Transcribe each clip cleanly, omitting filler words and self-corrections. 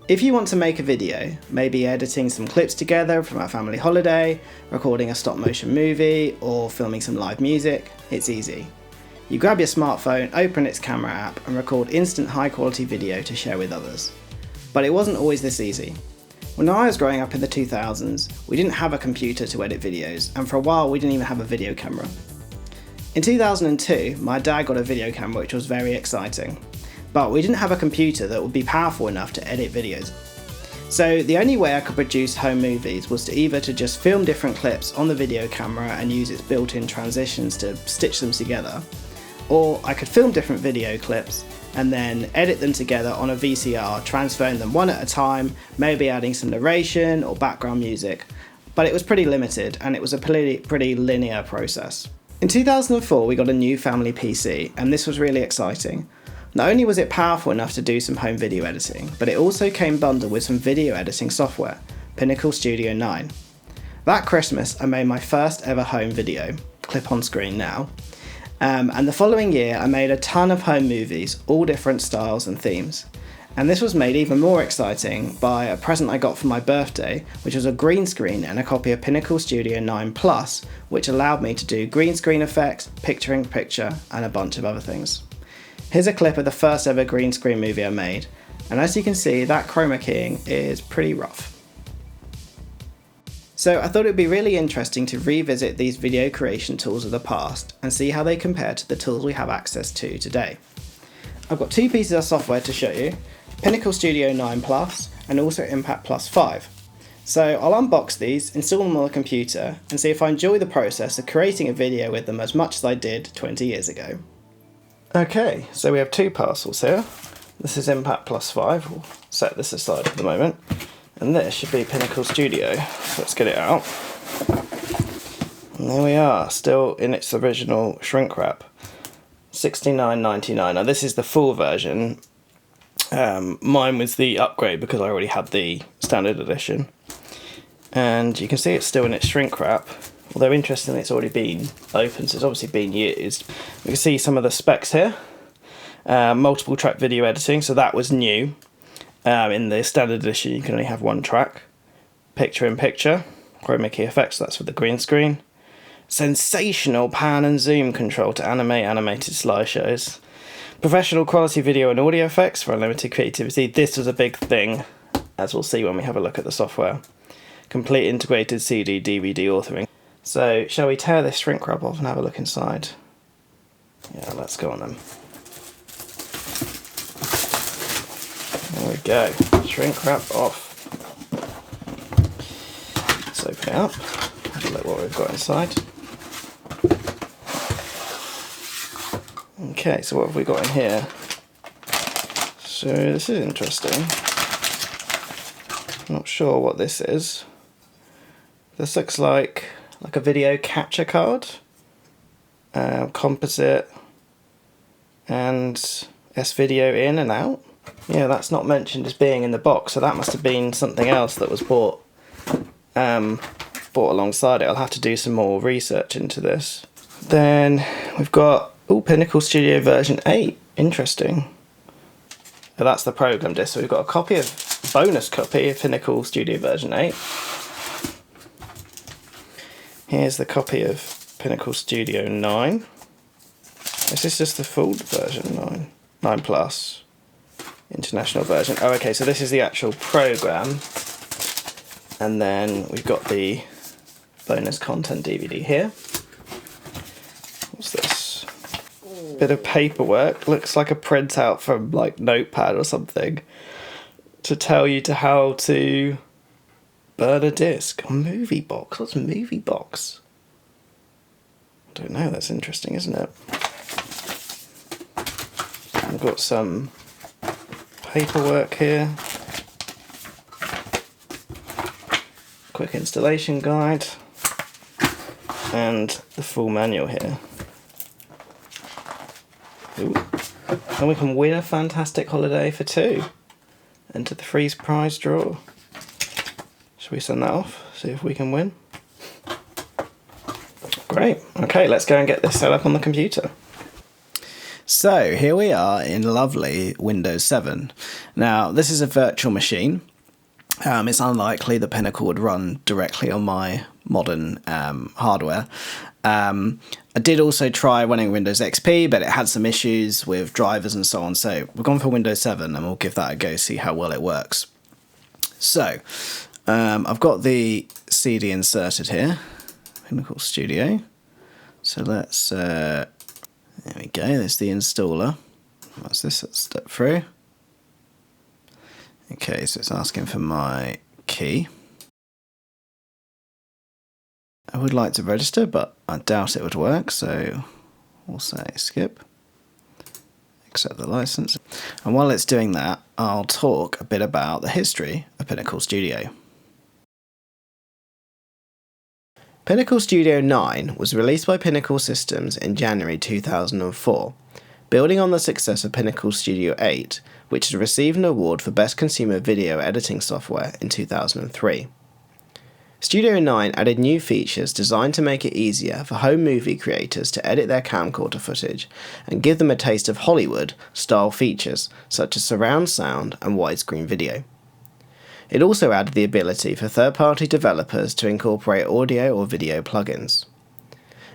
If you want to make a video, maybe editing some clips together from our family holiday, recording a stop motion movie, or filming some live music, it's easy. You grab your smartphone, open its camera app, and record instant high quality video to share with others. But it wasn't always this easy. When I was growing up in the 2000s, we didn't have a computer to edit videos, and for a while we didn't even have a video camera. In 2002, my dad got a video camera, which was very exciting. But we didn't have a computer that would be powerful enough to edit videos. So the only way I could produce home movies was to either to just film different clips on the video camera and use its built-in transitions to stitch them together, or I could film different video clips and then edit them together on a VCR, transferring them one at a time, maybe adding some narration or background music, but it was pretty limited and it was a pretty linear process. In 2004 we got a new family PC, and this was really exciting. Not only was it powerful enough to do some home video editing, but it also came bundled with some video editing software, Pinnacle Studio 9. That Christmas I made my first ever home video, clip on screen now, and the following year I made a ton of home movies, all different styles and themes. And this was made even more exciting by a present I got for my birthday, which was a green screen and a copy of Pinnacle Studio 9 Plus, which allowed me to do green screen effects, picture-in-picture, and a bunch of other things. Here's a clip of the first ever green screen movie I made, and as you can see, that chroma keying is pretty rough. So I thought it would be really interesting to revisit these video creation tools of the past and see how they compare to the tools we have access to today. I've got two pieces of software to show you, Pinnacle Studio 9 Plus and also ImpactPlus 5. So I'll unbox these, install them on the computer, and see if I enjoy the process of creating a video with them as much as I did 20 years ago. Okay, so we have two parcels here. This is ImpactPlus 5, we'll set this aside for the moment. And this should be Pinnacle Studio, so let's get it out. And there we are, still in its original shrink wrap. $69.99. Now this is the full version. Mine was the upgrade because I already had the standard edition. And you can see it's still in its shrink wrap. Although interestingly it's already been opened, so it's obviously been used. You can see some of the specs here. Multiple track video editing, so that was new. In the standard edition you can only have one track. Picture-in-picture, chroma key effects, that's for the green screen. Sensational pan and zoom control to animate animated slideshows. Professional quality video and audio effects for unlimited creativity. This was a big thing, as we'll see when we have a look at the software. Complete integrated CD, DVD authoring. So, shall we tear this shrink wrap off and have a look inside? Yeah, let's go on then. There we go, shrink wrap off. Let's open it up, have a look what we've got inside. Okay, so what have we got in here? So this is interesting. I'm not sure what this is. This looks like a video capture card, composite, and S-video in and out. Yeah, that's not mentioned as being in the box, so that must have been something else that was bought alongside it. I'll have to do some more research into this. Then we've got Pinnacle Studio version 8. Interesting. So that's the program disc. So we've got a bonus copy of Pinnacle Studio version 8. Here's the copy of Pinnacle Studio 9. This is just the full version 9 Plus. International version. Oh, okay, so this is the actual program. And then we've got the bonus content DVD here. What's this? Bit of paperwork. Looks like a printout from like Notepad or something to tell you how to burn a disc. A movie box. What's a movie box? I don't know. That's interesting, isn't it? I've got some paperwork here. Quick installation guide. And the full manual here. Ooh. And we can win a fantastic holiday for 2. Enter the freeze prize draw. Should we send that off? See if we can win. Great. Okay, let's go and get this set up on the computer. So here we are in lovely Windows 7. Now this is a virtual machine. It's unlikely that Pinnacle would run directly on my modern hardware. I did also try running Windows XP, but it had some issues with drivers and so on. So we've gone for Windows 7 and we'll give that a go, see how well it works. So I've got the CD inserted here, Pinnacle Studio. So let's, there we go, there's the installer. What's this? Let's step through. Okay, so it's asking for my key. I would like to register, but I doubt it would work, so we'll say skip. Accept the license. And while it's doing that, I'll talk a bit about the history of Pinnacle Studio. Pinnacle Studio 9 was released by Pinnacle Systems in January 2004, building on the success of Pinnacle Studio 8, which had received an award for Best Consumer Video Editing Software in 2003. Studio 9 added new features designed to make it easier for home movie creators to edit their camcorder footage and give them a taste of Hollywood-style features such as surround sound and widescreen video. It also added the ability for third-party developers to incorporate audio or video plugins.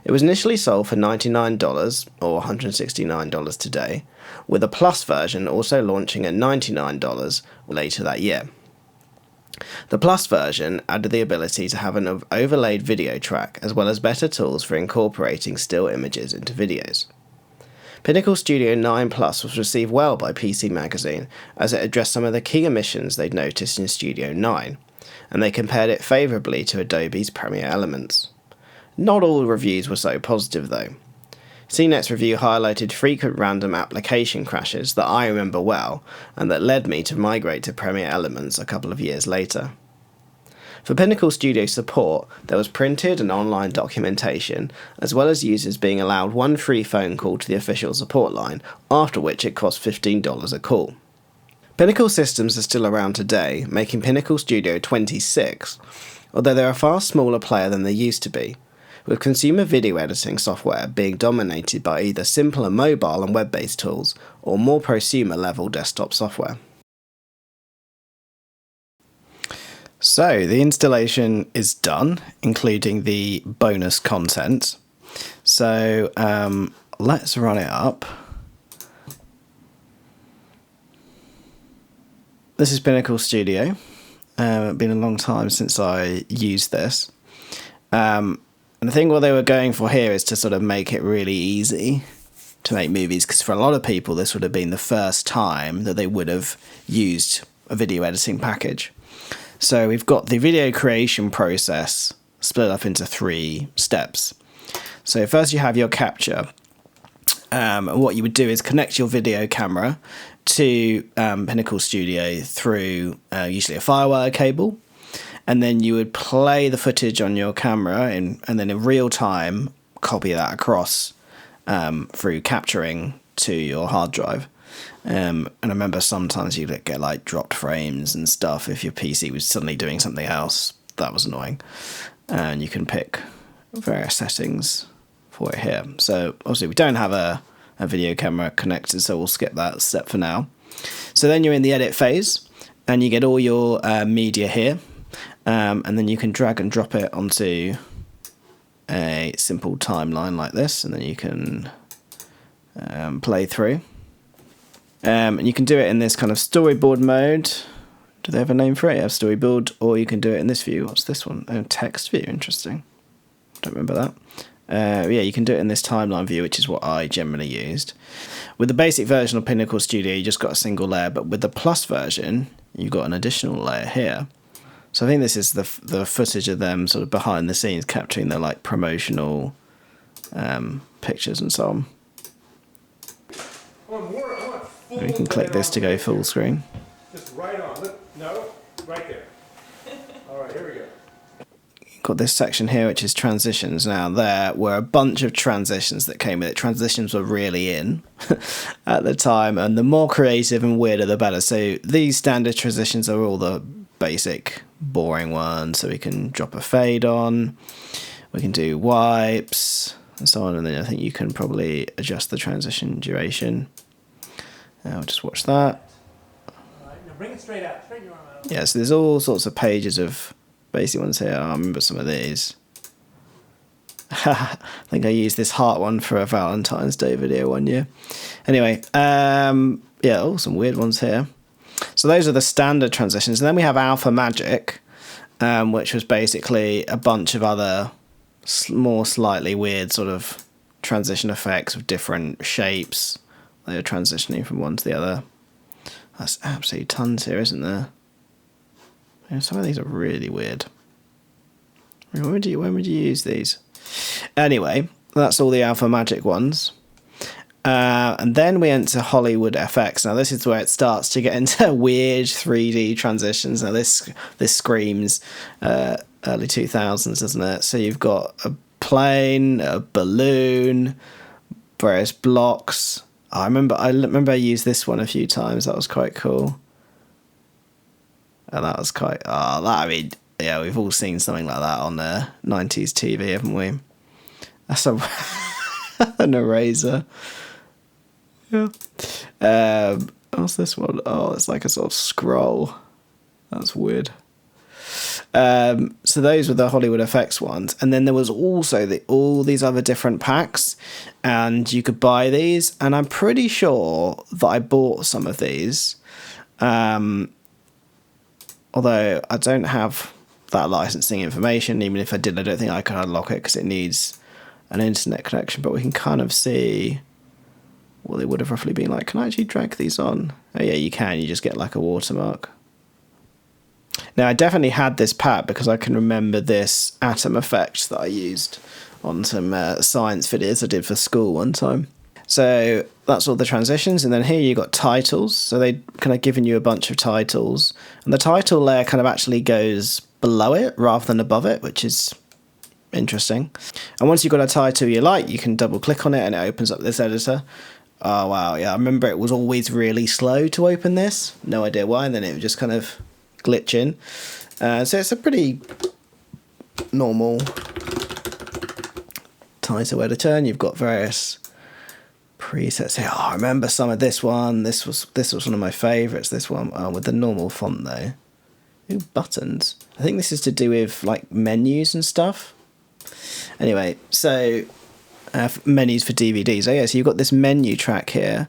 It was initially sold for $99 or $169 today, with a Plus version also launching at $99 later that year. The Plus version added the ability to have an overlaid video track as well as better tools for incorporating still images into videos. Pinnacle Studio 9 Plus was received well by PC Magazine as it addressed some of the key omissions they'd noticed in Studio 9, and they compared it favourably to Adobe's Premiere Elements. Not all reviews were so positive though. CNET's review highlighted frequent random application crashes that I remember well and that led me to migrate to Premiere Elements a couple of years later. For Pinnacle Studio support, there was printed and online documentation, as well as users being allowed one free phone call to the official support line, after which it cost $15 a call. Pinnacle systems are still around today, making Pinnacle Studio 26, although they're a far smaller player than they used to be, with consumer video editing software being dominated by either simpler mobile and web-based tools or more prosumer-level desktop software. So the installation is done, including the bonus content. So let's run it up. This is Pinnacle Studio. It's been a long time since I used this. And I think what they were going for here is to sort of make it really easy to make movies, because for a lot of people this would have been the first time that they would have used a video editing package. So we've got the video creation process split up into 3 steps. So first you have your capture. And what you would do is connect your video camera to Pinnacle Studio through usually a FireWire cable. And then you would play the footage on your camera and then in real time copy that across through capturing to your hard drive. And I remember sometimes you'd get like dropped frames and stuff if your PC was suddenly doing something else. That was annoying. And you can pick various settings for it here. So obviously we don't have a video camera connected, so we'll skip that step for now. So then you're in the edit phase and you get all your media here. And then you can drag and drop it onto a simple timeline like this, and then you can play through. And you can do it in this kind of storyboard mode. Do they have a name for it? Yeah, storyboard, or you can do it in this view. What's this one? Oh, text view. Interesting. Don't remember that. Yeah, you can do it in this timeline view, which is what I generally used. With the basic version of Pinnacle Studio, you just got a single layer, but with the Plus version, you've got an additional layer here. So I think this is the footage of them sort of behind the scenes capturing their like promotional pictures and so on. You can click this to go full screen. Just right on. Look, no, right there. All right, here we go. You've got this section here which is transitions. Now there were a bunch of transitions that came with it. Transitions were really in at the time, and the more creative and weirder the better. So these standard transitions are all the basic boring ones. So we can drop a fade on, we can do wipes, and so on. And then I think you can probably adjust the transition duration. I'll just watch that. All right, now bring it straight out. Straighten your arm out. Yeah, so there's all sorts of pages of basic ones here. I remember some of these. I think I used this heart one for a Valentine's Day video one year. Anyway, yeah, some weird ones here. So those are the standard transitions. And then we have Alpha Magic, which was basically a bunch of other more slightly weird sort of transition effects of different shapes. They are transitioning from one to the other. That's absolutely tons here, isn't there? Yeah, some of these are really weird. When would you use these? Anyway, that's all the Alpha Magic ones. And then we enter Hollywood FX. Now this is where it starts to get into weird 3D transitions. Now this screams early 2000s, doesn't it? So you've got a plane, a balloon, various blocks. I remember I used this one a few times. That was quite cool. And that was quite... yeah, we've all seen something like that on 90s TV, haven't we? That's an eraser. Yeah. What's this one? Oh, it's like a sort of scroll. That's weird. So those were the Hollywood FX ones. And then there was also all these other different packs. And you could buy these. And I'm pretty sure that I bought some of these. Although I don't have that licensing information. Even if I did, I don't think I could unlock it because it needs an internet connection. But we can kind of see what they would have roughly been like. Can I actually drag these on? Oh yeah, you can. You just get like a watermark. Now, I definitely had this pack because I can remember this atom effect that I used on some science videos I did for school one time. So that's all the transitions. And then here you got titles. So they kind of given you a bunch of titles. And the title layer kind of actually goes below it rather than above it, which is interesting. And once you've got a title you like, you can double click on it and it opens up this editor. Oh, wow. Yeah, I remember it was always really slow to open this. No idea why. And then it would just kind of glitch in. So it's a pretty normal title editor, and you've got various presets here. Oh, I remember some of this one. This was one of my favourites. This one with the normal font though. Ooh, buttons. I think this is to do with like menus and stuff. Anyway, so menus for DVDs. Oh yeah, so you've got this menu track here.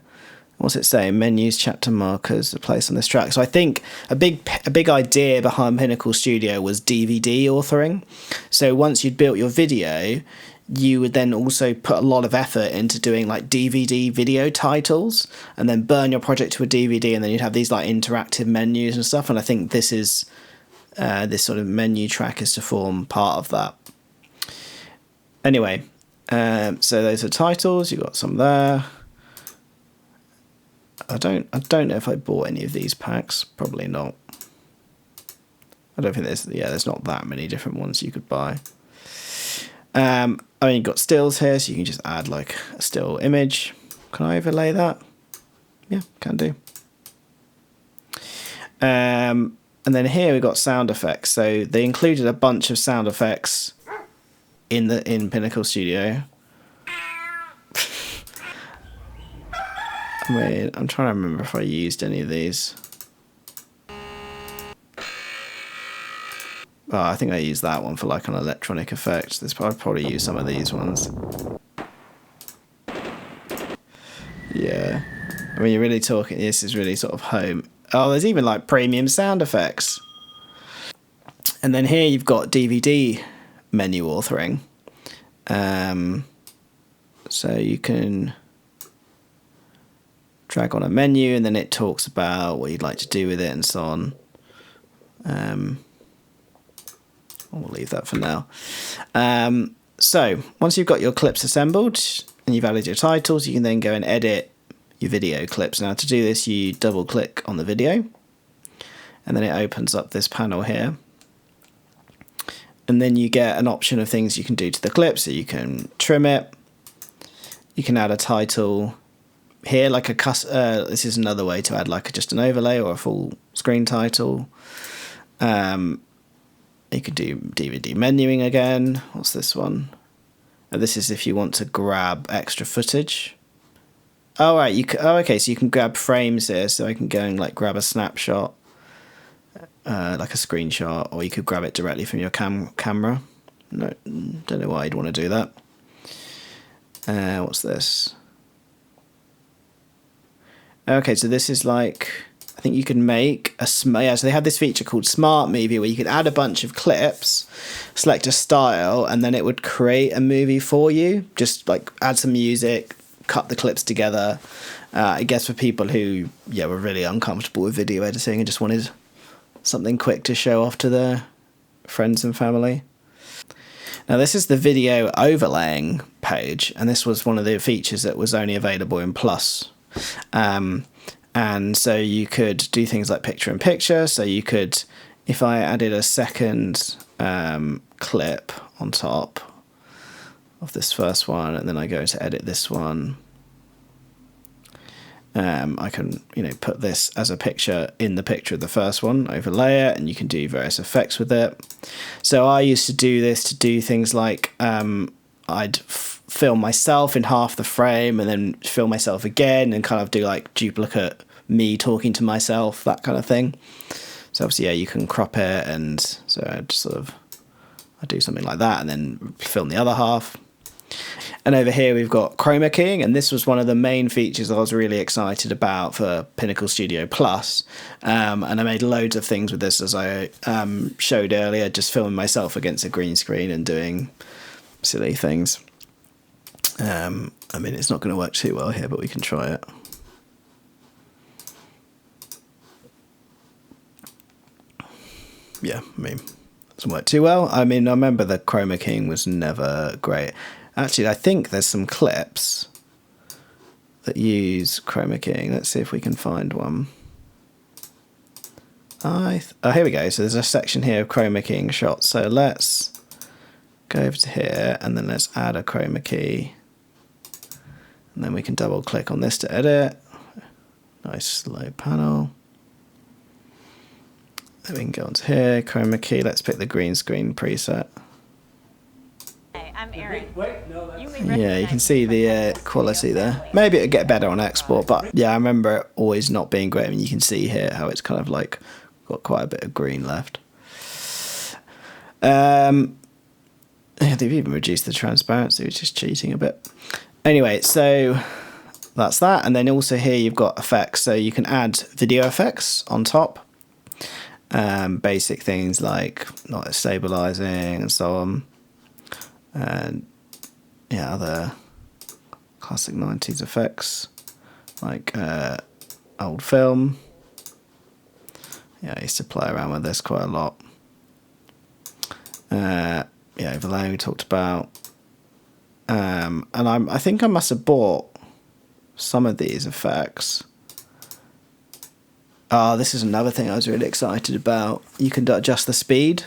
What's it say? Menus, chapter markers are placed on this track. So I think a big idea behind Pinnacle Studio was DVD authoring. So once you'd built your video, you would then also put a lot of effort into doing like DVD video titles and then burn your project to a DVD, and then you'd have these like interactive menus and stuff. And I think this is this sort of menu track is to form part of that. Anyway, so those are titles. You've got some there. I don't know if I bought any of these packs. Probably not. I don't think there's not that many different ones you could buy. I mean, you've got stills here, so you can just add like a still image. Can I overlay that? Yeah, can do. And then here we've got sound effects. So they included a bunch of sound effects in Pinnacle Studio. Wait, I'm trying to remember if I used any of these. Oh, I think I used that one for like an electronic effect. I'd probably use some of these ones. Yeah. I mean, you're really talking, this is really sort of home. Oh, there's even like premium sound effects. And then here you've got DVD menu authoring. So you can drag on a menu and then it talks about what you'd like to do with it and so on. We'll leave that for now. So once you've got your clips assembled and you've added your titles, you can then go and edit your video clips. Now to do this, you double click on the video and then it opens up this panel here. And then you get an option of things you can do to the clip. So you can trim it. You can add a title here, like this is another way to add like just an overlay or a full screen title. You could do DVD menuing again. What's this one? This is if you want to grab extra footage. Oh, right. Okay, so you can grab frames here, so I can go and like grab a snapshot, like a screenshot, or you could grab it directly from your camera. No, don't know why you'd want to do that. What's this? Okay, so this is like, I think you can make a so they have this feature called Smart Movie where you could add a bunch of clips, select a style, and then it would create a movie for you. Just like add some music, cut the clips together. I guess for people who were really uncomfortable with video editing and just wanted something quick to show off to their friends and family. Now this is the video overlaying page, and this was one of the features that was only available in Plus. And so you could do things like picture in picture. So you could, if I added a second clip on top of this first one, and then I go to edit this one, I can, put this as a picture in the picture of the first one, overlay it, and you can do various effects with it. So I used to do this to do things like I'd film myself in half the frame and then film myself again and kind of do like duplicate me talking to myself, that kind of thing. So obviously, you can crop it, and so I just I do something like that and then film the other half. And over here we've got chroma keying, and this was one of the main features I was really excited about for Pinnacle Studio Plus. And I made loads of things with this, as I showed earlier, just filming myself against a green screen and doing silly things. I mean, it's not going to work too well here, but we can try it. Yeah, I mean, it doesn't work too well. I mean, I remember the chroma keying was never great. Actually, I think there's some clips that use chroma keying. Let's see if we can find one. Oh, here we go. So there's a section here of chroma keying shots. So let's go over to here, and then let's add a chroma key. And then we can double click on this to edit. Nice slow panel. Then we can go onto here, chroma key. Let's pick the green screen preset. Hey, I'm Erin. Yeah, you can see the quality there. Maybe it'll get better on export, but yeah, I remember it always not being great. I mean, you can see here how it's kind of like got quite a bit of green left. Yeah, they've even reduced the transparency, which is cheating a bit. Anyway, so that's that. And then also here you've got effects. So you can add video effects on top. Basic things like not stabilizing and so on. And yeah, other classic 90s effects like old film. Yeah, I used to play around with this quite a lot. Yeah, overlay we talked about. And I think I must have bought some of these effects. This is another thing I was really excited about. You can adjust the speed,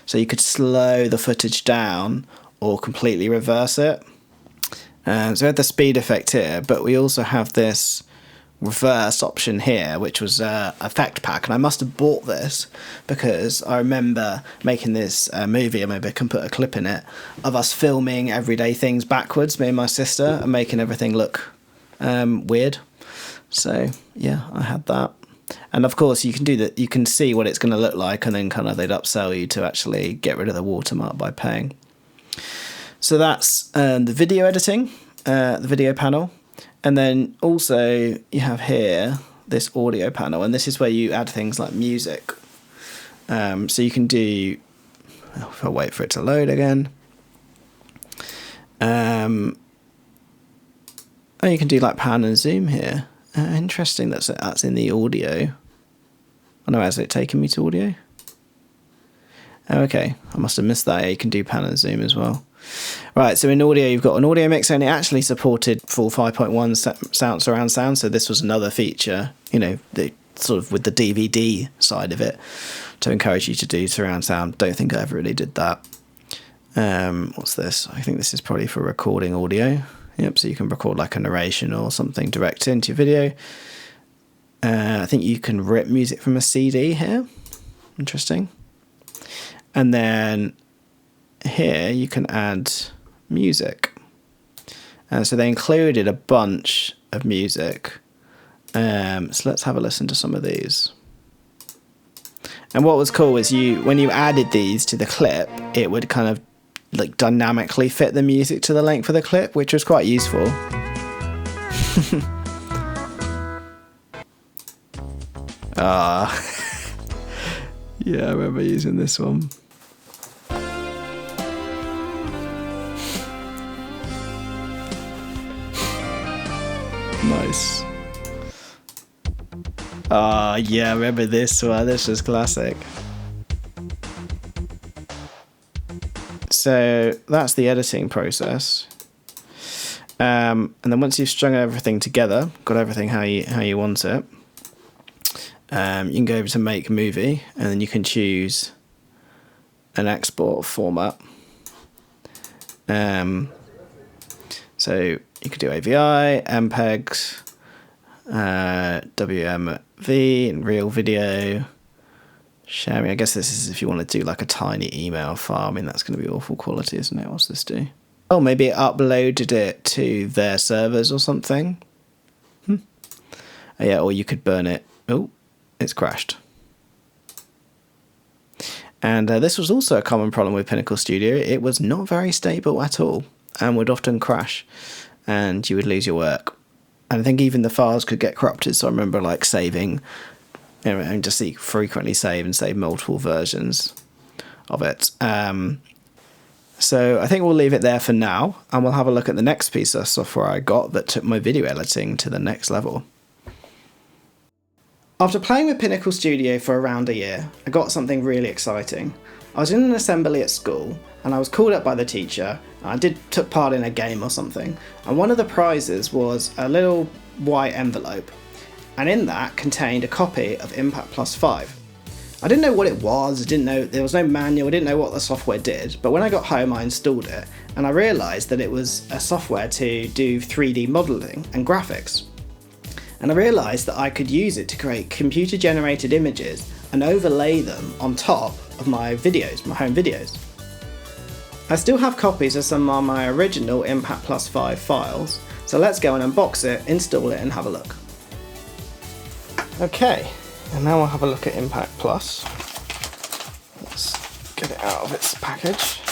so you could slow the footage down or completely reverse it. So we have the speed effect here, but we also have this reverse option here, which was effect pack, and I must have bought this because I remember making this movie, or maybe I can put a clip in it, of us filming everyday things backwards, me and my sister, and making everything look weird. So yeah, I had that. And of course you can do that, you can see what it's going to look like, and then kind of they'd upsell you to actually get rid of the watermark by paying. So that's the video editing, the video panel. And then also you have here this audio panel, and this is where you add things like music. So you can do, if I wait for it to load again. And you can do like pan and zoom here. Interesting, that's in the audio. Oh no, has it taken me to audio? Oh, okay, I must have missed that. Yeah, you can do pan and zoom as well. Right, so in audio you've got an audio mixer, and it actually supported full 5.1 surround sound, so this was another feature, the sort of with the DVD side of it, to encourage you to do surround sound. Don't think I ever really did that. What's this? I think this is probably for recording audio. Yep, so you can record like a narration or something direct into your video. I think you can rip music from a CD here. Interesting. And then here you can add music. And so they included a bunch of music. So let's have a listen to some of these. And what was cool is when you added these to the clip, it would kind of like dynamically fit the music to the length of the clip, which was quite useful. Yeah, I remember using this one. Nice. Yeah, I remember this one. This was classic. So that's the editing process. And then once you've strung everything together, got everything how you want it, you can go over to Make Movie, and then you can choose an export format. So you could do AVI, MPEGs, WMV, and Real Video. Sharing. I guess this is if you want to do like a tiny email file. I mean, that's going to be awful quality, isn't it? What's this do? Oh, maybe it uploaded it to their servers or something. Oh, yeah, or you could burn it. Oh, it's crashed. And this was also a common problem with Pinnacle Studio. It was not very stable at all and would often crash, and you would lose your work. And I think even the files could get corrupted. So I remember like saving, and just frequently save and save multiple versions of it. So I think we'll leave it there for now, and we'll have a look at the next piece of software I got that took my video editing to the next level. After playing with Pinnacle Studio for around a year, I got something really exciting. I was in an assembly at school, and I was called up by the teacher, and I took part in a game or something, and one of the prizes was a little white envelope, and in that contained a copy of ImpactPlus 5. I didn't know what it was, there was no manual, I didn't know what the software did, but when I got home I installed it, and I realised that it was a software to do 3D modelling and graphics. And I realised that I could use it to create computer-generated images and overlay them on top of my videos, my home videos. I still have copies of some of my original ImpactPlus 5 files, so let's go and unbox it, install it, and have a look. Okay, and now we'll have a look at ImpactPlus. Let's get it out of its package.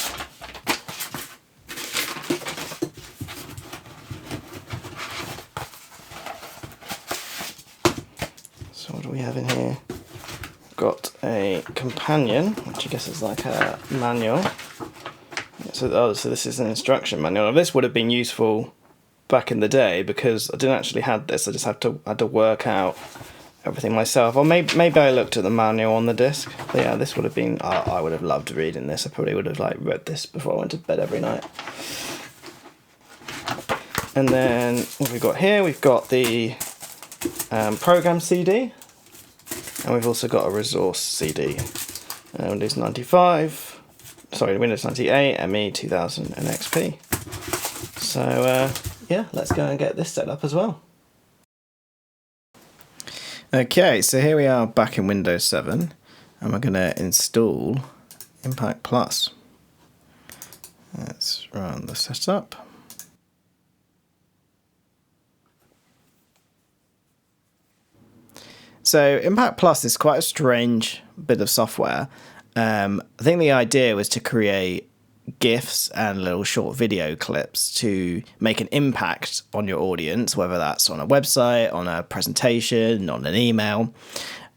So what do we have in here? We've got a companion, which I guess is like a manual. So this is an instruction manual. Now this would have been useful back in the day because I didn't actually have this. I just had to work out everything myself. Or maybe I looked at the manual on the disc. But yeah, this would have been. I would have loved reading this. I probably would have read this before I went to bed every night. And then what have we got here? We've got the program CD, and we've also got a resource CD. Windows 98, ME 2000, and XP. So yeah, let's go and get this set up as well. Okay, so here we are back in Windows 7, and we're going to install ImpactPlus. Let's run the setup. So ImpactPlus is quite a strange bit of software. I think the idea was to create GIFs and little short video clips to make an impact on your audience, whether that's on a website, on a presentation, on an email.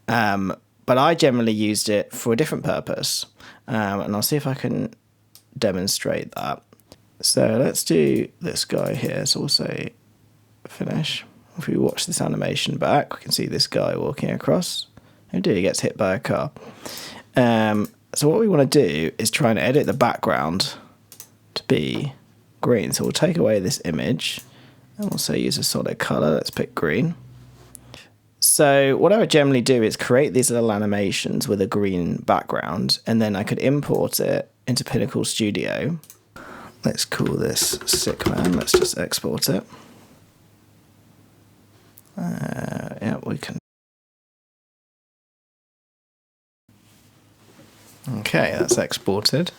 But I generally used it for a different purpose, and I'll see if I can demonstrate that. So let's do this guy here. So we'll say finish. If we watch this animation back, we can see this guy walking across. Oh dear, he gets hit by a car. So what we want to do is try and edit the background to be green. So we'll take away this image and we'll say use a solid color. Let's pick green. So what I would generally do is create these little animations with a green background, and then I could import it into Pinnacle Studio. Let's call this Sick Man. Let's just export it. Yeah, we can. Okay, that's exported.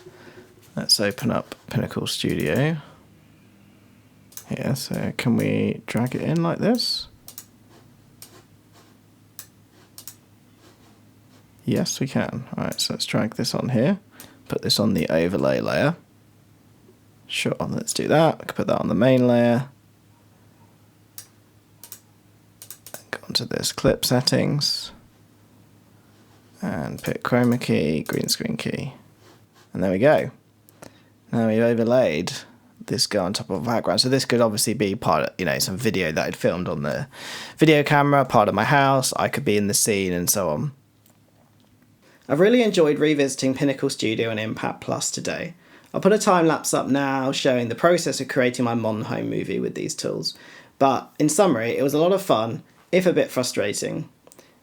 Let's open up Pinnacle Studio. here. So can we drag it in like this? Yes, we can. Alright, so let's drag this on here. Put this on the overlay layer. Sure, let's do that. We can put that on the main layer. Go onto this clip settings. And pick chroma key, green screen key. And there we go. Now we've overlaid this guy on top of a background. So this could obviously be part of, you know, some video that I'd filmed on the video camera, part of my house. I could be in the scene and so on. I've really enjoyed revisiting Pinnacle Studio and ImpactPlus today. I'll put a time lapse up now showing the process of creating my modern home movie with these tools. But in summary, it was a lot of fun, if a bit frustrating.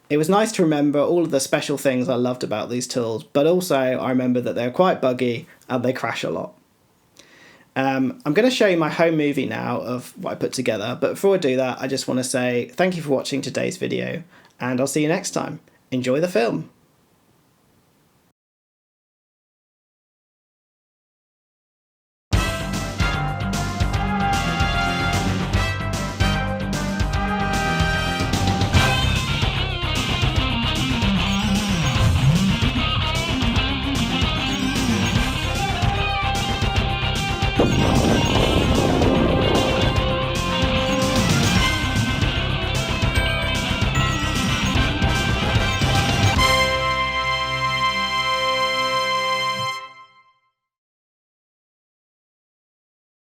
It was nice to remember all of the special things I loved about these tools, but also I remember that they're quite buggy and they crash a lot. I'm going to show you my home movie now of what I put together, but before I do that, I just want to say thank you for watching today's video, and I'll see you next time. Enjoy the film.